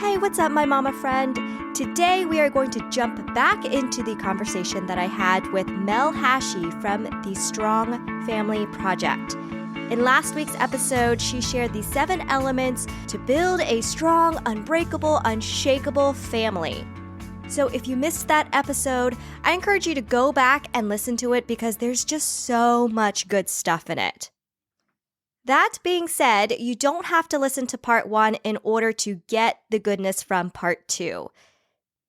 Hey, what's up, my mama friend? Today we are going to jump back into the conversation that I had with Mell Hashey from the Strong Family Project. In last week's episode, she shared the 7 elements to build a strong, unbreakable, unshakable family. So if you missed that episode, I encourage you to go back and listen to it because there's just so much good stuff in it. That being said, you don't have to listen to part 1 in order to get the goodness from part 2.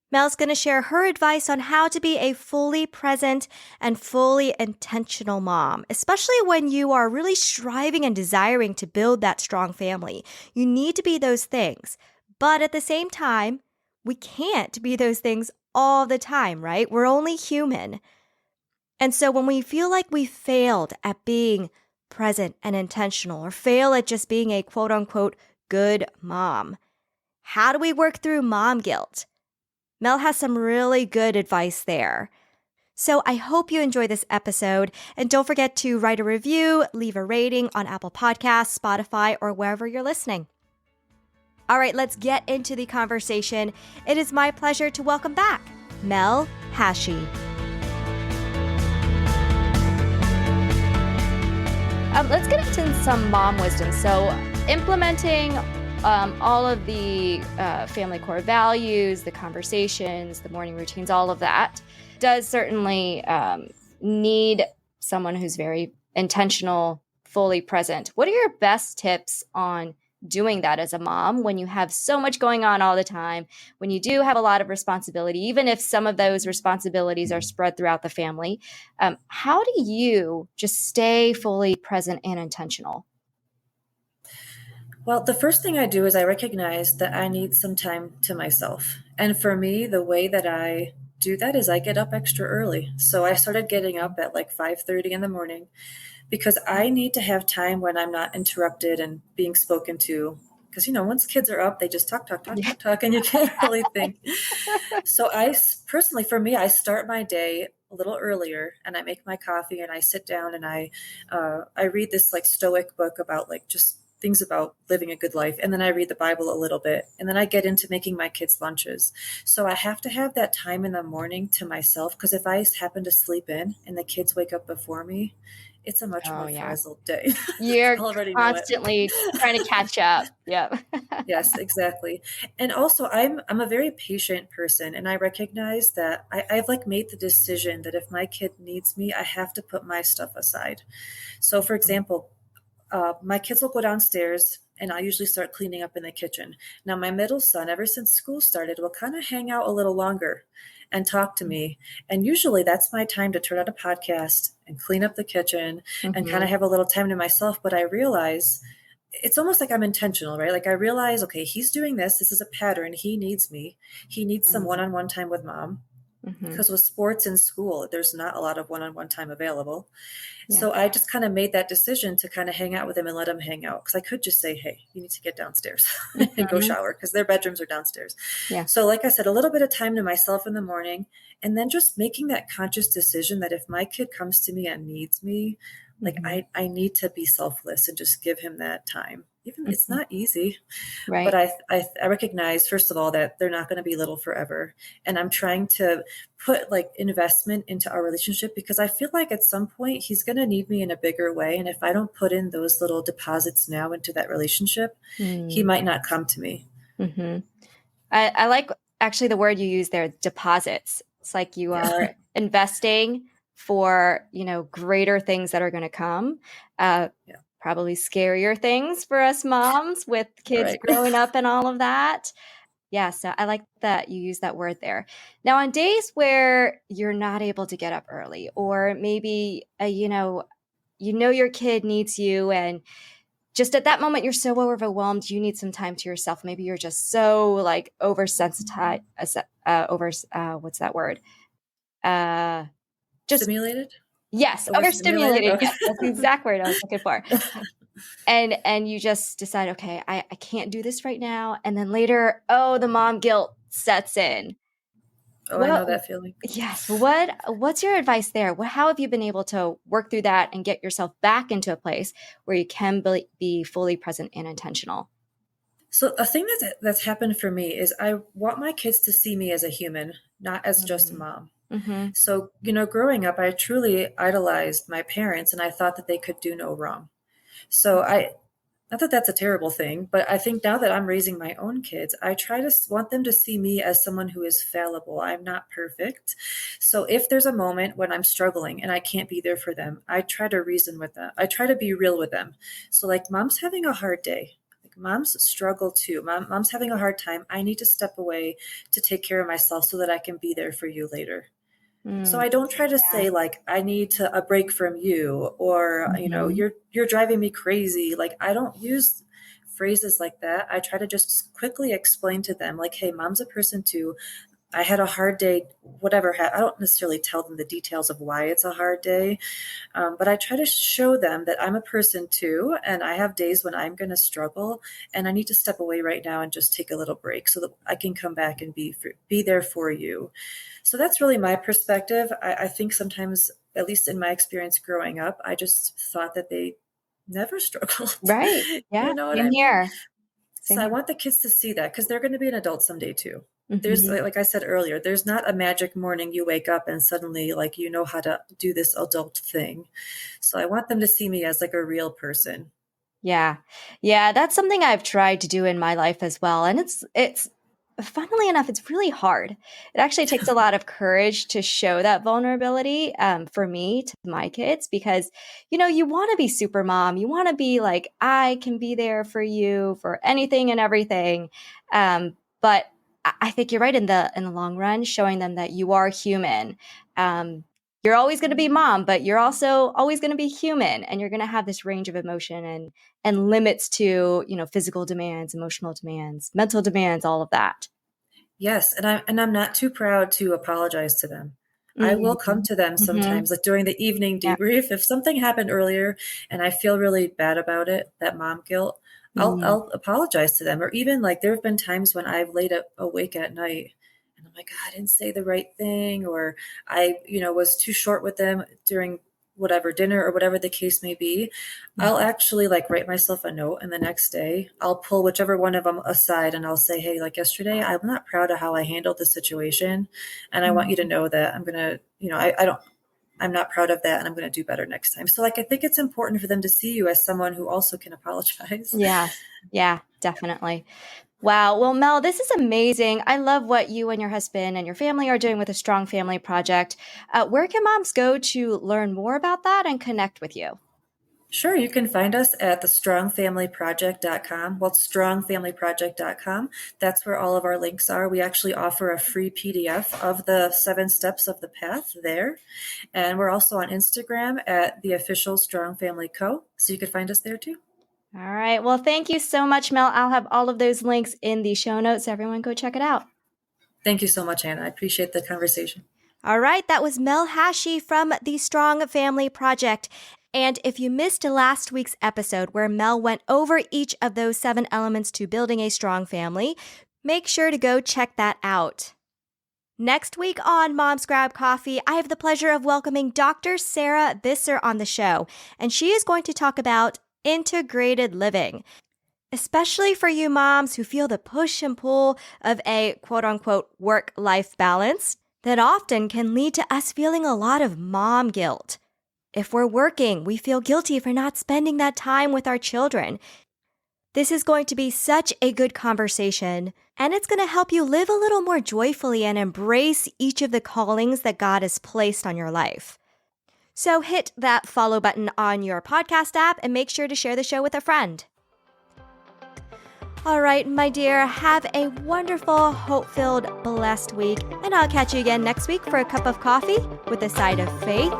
Mel's going to share her advice on how to be a fully present and fully intentional mom, especially when you are really striving and desiring to build that strong family. You need to be those things, but at the same time, we can't be those things all the time, right? We're only human. And so when we feel like we failed at being present and intentional, or fail at just being a quote-unquote good mom, how do we work through mom guilt? Mell has some really good advice there. So I hope you enjoy this episode, and don't forget to write a review, leave a rating on Apple Podcasts, Spotify, or wherever you're listening. All right, let's get into the conversation. It is my pleasure to welcome back Mell Hashey. Let's get into some mom wisdom. So implementing all of the family core values, the conversations, the morning routines, all of that does certainly need someone who's very intentional, fully present. What are your best tips on doing that as a mom when you have so much going on all the time, when you do have a lot of responsibility, even if some of those responsibilities are spread throughout the family? How do you just stay fully present and intentional? Well, the first thing I do is I recognize that I need some time to myself. And for me, the way that I do that is I get up extra early. So I started getting up at like 5:30 in the morning because I need to have time when I'm not interrupted and being spoken to. Because, once kids are up, they just talk, and you can't really think. So personally, for me, I start my day a little earlier and I make my coffee and I sit down and I read this like Stoic book about like just things about living a good life. And then I read the Bible a little bit and then I get into making my kids lunches. So I have to have that time in the morning to myself, because if I happen to sleep in and the kids wake up before me, it's a much more frazzled day. You're constantly trying to catch up. Yeah. Yes, exactly. And also I'm a very patient person, and I recognize that I've like made the decision that if my kid needs me, I have to put my stuff aside. So for example, my kids will go downstairs and I'll usually start cleaning up in the kitchen. Now, my middle son, ever since school started, will kind of hang out a little longer and talk to me. And usually that's my time to turn on a podcast and clean up the kitchen and kind of have a little time to myself. But I realize it's almost like I'm intentional, right? Like I realize, okay, he's doing this. This is a pattern. He needs me. He needs some one-on-one time with mom. Because with sports in school, there's not a lot of one-on-one time available. Yeah. So I just kind of made that decision to kind of hang out with him and let him hang out. Because I could just say, hey, you need to get downstairs and go shower, because their bedrooms are downstairs. Yeah. So like I said, a little bit of time to myself in the morning, and then just making that conscious decision that if my kid comes to me and needs me, like I need to be selfless and just give him that time. Even it's not easy, right? But I recognize, first of all, that they're not going to be little forever. And I'm trying to put like investment into our relationship, because I feel like at some point he's going to need me in a bigger way. And if I don't put in those little deposits now into that relationship, he might not come to me. I like actually the word you use there, deposits. It's like you are investing for, greater things that are going to come. Probably scarier things for us moms with kids growing up and all of that. Yeah, so I like that you use that word there. Now, on days where you're not able to get up early, or maybe, your kid needs you, and just at that moment, you're so overwhelmed, you need some time to yourself. Maybe you're just so like oversensitized, what's that word? Just stimulated? Yes, overstimulated. Okay. Yes, that's the exact word I was looking for. And you just decide, okay, I can't do this right now. And then later, the mom guilt sets in. Oh, I know that feeling. Yes. What's your advice there? How have you been able to work through that and get yourself back into a place where you can be fully present and intentional? So a thing that's happened for me is I want my kids to see me as a human, not as just a Mm-hmm. mom. Mm-hmm. So, growing up, I truly idolized my parents and I thought that they could do no wrong. So not that that's a terrible thing, but I think now that I'm raising my own kids, I try to want them to see me as someone who is fallible. I'm not perfect. So if there's a moment when I'm struggling and I can't be there for them, I try to reason with them. I try to be real with them. So like mom's having a hard day. Like moms struggle too. Mom's having a hard time. I need to step away to take care of myself so that I can be there for you later. So Mm. I don't try to Yeah. say like I need a break from you or Mm-hmm. you're driving me crazy. Like I don't use phrases like that. I try to just quickly explain to them like, hey, mom's a person too. I had a hard day, whatever. I don't necessarily tell them the details of why it's a hard day, but I try to show them that I'm a person too, and I have days when I'm going to struggle, and I need to step away right now and just take a little break so that I can come back and be there for you. So that's really my perspective. I think sometimes, at least in my experience growing up, I just thought that they never struggled. Right. Yeah. You know what Same I mean? here. Same So I here. want the kids to see that because they're going to be an adult someday too. There's, Mm-hmm. like I said earlier, there's not a magic morning you wake up and suddenly like you know how to do this adult thing. So I want them to see me as like a real person. Yeah. Yeah, that's something I've tried to do in my life as well. And it's funnily enough, it's really hard. It actually takes a lot of courage to show that vulnerability for me to my kids because, you want to be super mom. You want to be like, I can be there for you for anything and everything. But I think you're right in the long run, showing them that you are human. Um, you're always going to be mom, but you're also always going to be human, and you're going to have this range of emotion and limits to, physical demands, emotional demands, mental demands, all of that. Yes, and I'm not too proud to apologize to them. I will come Mhm. to them Mhm. sometimes, like during the evening Yeah. debrief. If something happened earlier and I feel really bad about it, that mom guilt, Mhm. I'll apologize to them. Or even like there have been times when I've laid awake at night and I'm like, "God, I didn't say the right thing, or I, was too short with them during whatever dinner or whatever the case may be." I'll actually like write myself a note and the next day I'll pull whichever one of them aside and I'll say, hey, like yesterday, I'm not proud of how I handled the situation. And I want you to Mhm. know that I'm going to, I'm not proud of that and I'm going to do better next time. So like, I think it's important for them to see you as someone who also can apologize. Yes. Yeah, definitely. Wow. Well, Mel, this is amazing. I love what you and your husband and your family are doing with the Strong Family Project. Where can moms go to learn more about that and connect with you? Sure, you can find us at the strongfamilyproject.com. Well, it's strongfamilyproject.com. That's where all of our links are. We actually offer a free PDF of the 7 steps of the path there. And we're also on Instagram at the official Strong Family Co. So you can find us there too. All right. Well, thank you so much, Mel. I'll have all of those links in the show notes. Everyone go check it out. Thank you so much, Anna. I appreciate the conversation. All right, that was Mel Hashey from the Strong Family Project. And if you missed last week's episode where Mel went over each of those 7 elements to building a strong family, make sure to go check that out. Next week on Mom's Grab Coffee, I have the pleasure of welcoming Dr. Sarah Visser on the show, and she is going to talk about integrated living, especially for you moms who feel the push and pull of a quote-unquote work-life balance that often can lead to us feeling a lot of mom guilt. If we're working, we feel guilty for not spending that time with our children. This is going to be such a good conversation, and it's going to help you live a little more joyfully and embrace each of the callings that God has placed on your life. So hit that follow button on your podcast app and make sure to share the show with a friend. All right, my dear, have a wonderful, hope-filled, blessed week, and I'll catch you again next week for a cup of coffee with a side of faith,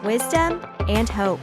wisdom, and hope.